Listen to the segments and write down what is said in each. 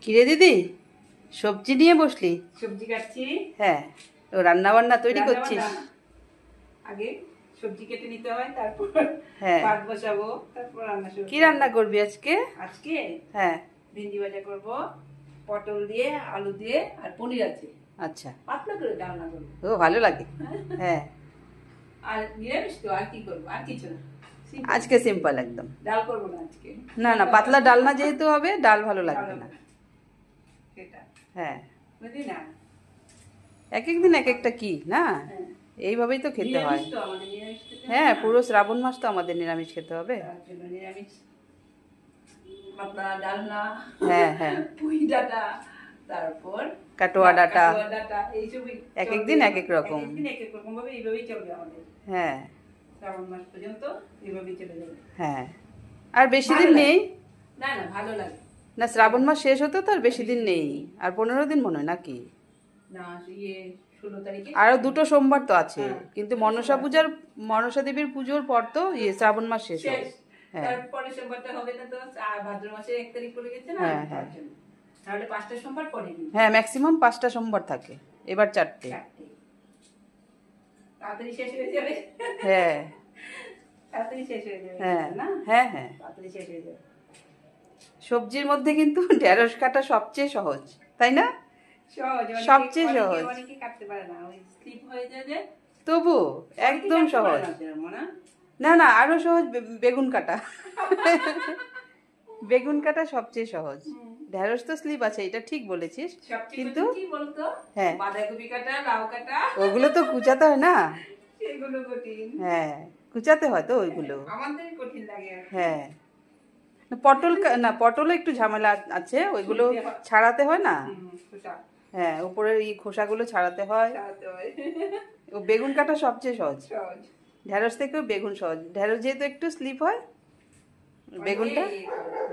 কিরে দিদি, সবজি নিয়ে বসলি? সবজি কাটছি। হ্যাঁ, ও রান্না বান্না তৈরি করছিস? আগে সবজি কেটে নিতে হয়, তারপর হ্যাঁ, ভাত বসাবো, তারপর রান্না শুরু কি করবো। রান্না করবি আজকে? আজকে হ্যাঁ, ভেন্ডি ভাজা করব, পটল দিয়ে, আলু দিয়ে, আর পনির আছে। আচ্ছা। পাতলা করে রান্না করবো। ও ভালো লাগে। হ্যাঁ, আর নিরামিষ তো, আর কি করবো, আর কিছু না। Simple। আজকে সিম্পল একদম। ডাল করবো না আজকে। না না, পাতলা ডালনা যেহেতু হবে, ডাল ভালো লাগবে না। সেটা হ্যাঁ, বুঝলি না? এক এক দিন এক একটা কি না, হ্যাঁ। এইভাবেই তো খেতে হয়। নিরামিষ তো আমাদের, নিরামিষ খেতে হয় হ্যাঁ, না? পুরো শ্রাবণ মাস তো আমাদের নিরামিষ খেতে হবে। তার জন্য নিরামিষ পাতলা ডালনা, হ্যাঁ হ্যাঁ, পুঁই ডাঁটা, তারপর কাটোয়া ডাঁটা, এইসবই এক এক দিন এক এক রকম। এক এক দিন এক এক রকম ভাবে এইভাবেই চলবে আমাদের। হ্যাঁ শ্রাবণ মাস পর্যন্ত এইভাবেই চলে যাবে। হ্যাঁ, আর বেশি দিন নেই না না, ভালো লাগে না, শ্রাবণ মাস শেষ হতে তো আর বেশি দিন নেই, আর 15 দিন মনে হয় নাকি? না, 16 তারিখে আরো 2টো সোমবার তো আছে, হ্যাঁ, কিন্তু মনসা দেবীর পুজোর পর তো শ্রাবণ মাস শেষ হবে। শেষ। হ্যাঁ তারপরে সোমবারটা হবে না তো, ভাদ্র মাসের 1 তারিখ পড়ে গেছে না, হ্যাঁ, তার জন্য। তাহলে 5টা সোমবার পরে দিন। হ্যাঁ, ম্যাক্সিমাম 5টা সোমবার থাকে, এবার 4টে। তাড়াতাড়ি শেষ হয়ে যাবে। হ্যাঁ তাড়াতাড়ি শেষ হয়ে যাবে হ্যাঁ না? হ্যাঁ হ্যাঁ, তাড়াতাড়ি শেষ হয়ে যাবে। সবজির মধ্যে কিন্তু ঢেঁড়স কাটা সবচেয়ে সহজ, তাই না? সহজ, সবচেয়ে সহজ। অনেকে কাটতে পারে না, ওই স্লিপ হয়ে যায় যে। তবু একদম সহজ। না না, আরো সহজ বেগুন কাটা। বেগুন কাটা সবচেয়ে সহজ। ঢেঁড়স তো স্লিপ আছে, এটা ঠিক বলেছিস, কিন্তু কি বলতো, হ্যাঁ, বাঁধাকপি কাটা, লাউ কাটা, ওগুলো তো কুচাতে হয় না। সেগুলো কঠিন। হ্যাঁ, কুচাতে হয় তো ওইগুলো। আমাদের কঠিন লাগে। হ্যাঁ, পটলও একটু ঝামেলা আছে, ওইগুলো ছাড়াতে হয় না। হ্যাঁ, উপরের এই খোসাগুলো ছাড়াতে হয়। ও বেগুন কাটা সবচেয়ে সহজ। ঢেঁড়স থেকেও বেগুন সহজ, ঢেঁড়স যেহেতু একটু স্লিপ হয়, বেগুনটা।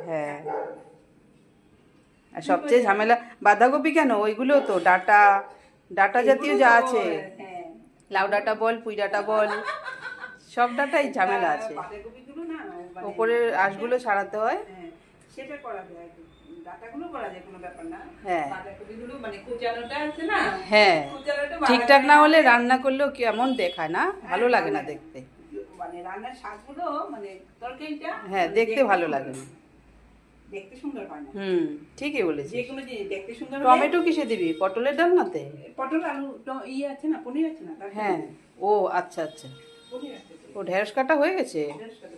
হ্যাঁ, আর সবচেয়ে ঝামেলা বাঁধাকপি কেন, ওইগুলো তো ডাটা জাতীয় যা আছে, লাউ ডাঁটা বল, পুঁই ডাঁটা বল, সব ডাঁটাই ঝামেলা আছে। উপরের আঁশগুলো ছাড়াতে হয়। সেটা করা যায়, ডাটাগুলো করা যায়, কোনো ব্যাপার না। হ্যাঁ, বাঁধাকপিগুলো মানে কুচানোটা আছে না, হ্যাঁ, কুচানোটা ঠিকঠাক না হলে রান্না করলেও কেমন দেখায় না, ভালো লাগে না দেখতে। মানে রান্নার স্বাদগুলো, মানে তরকারিটা, হ্যাঁ, দেখতে ভালো লাগে না, দেখতে সুন্দর হয় না। ঠিকই বলেছিস। যে কোনো জিনিস দেখতে সুন্দর হলে। টমেটো কিসে দিবি, পটলের ডালনাতে? পটল, আলু, আছে না, পনির আছে না, হ্যাঁ, ও আচ্ছা আচ্ছা, পনির আছে তো। ও ঢেঁড়স কাটা হয়ে গেছে। ঢেঁড়স কাটা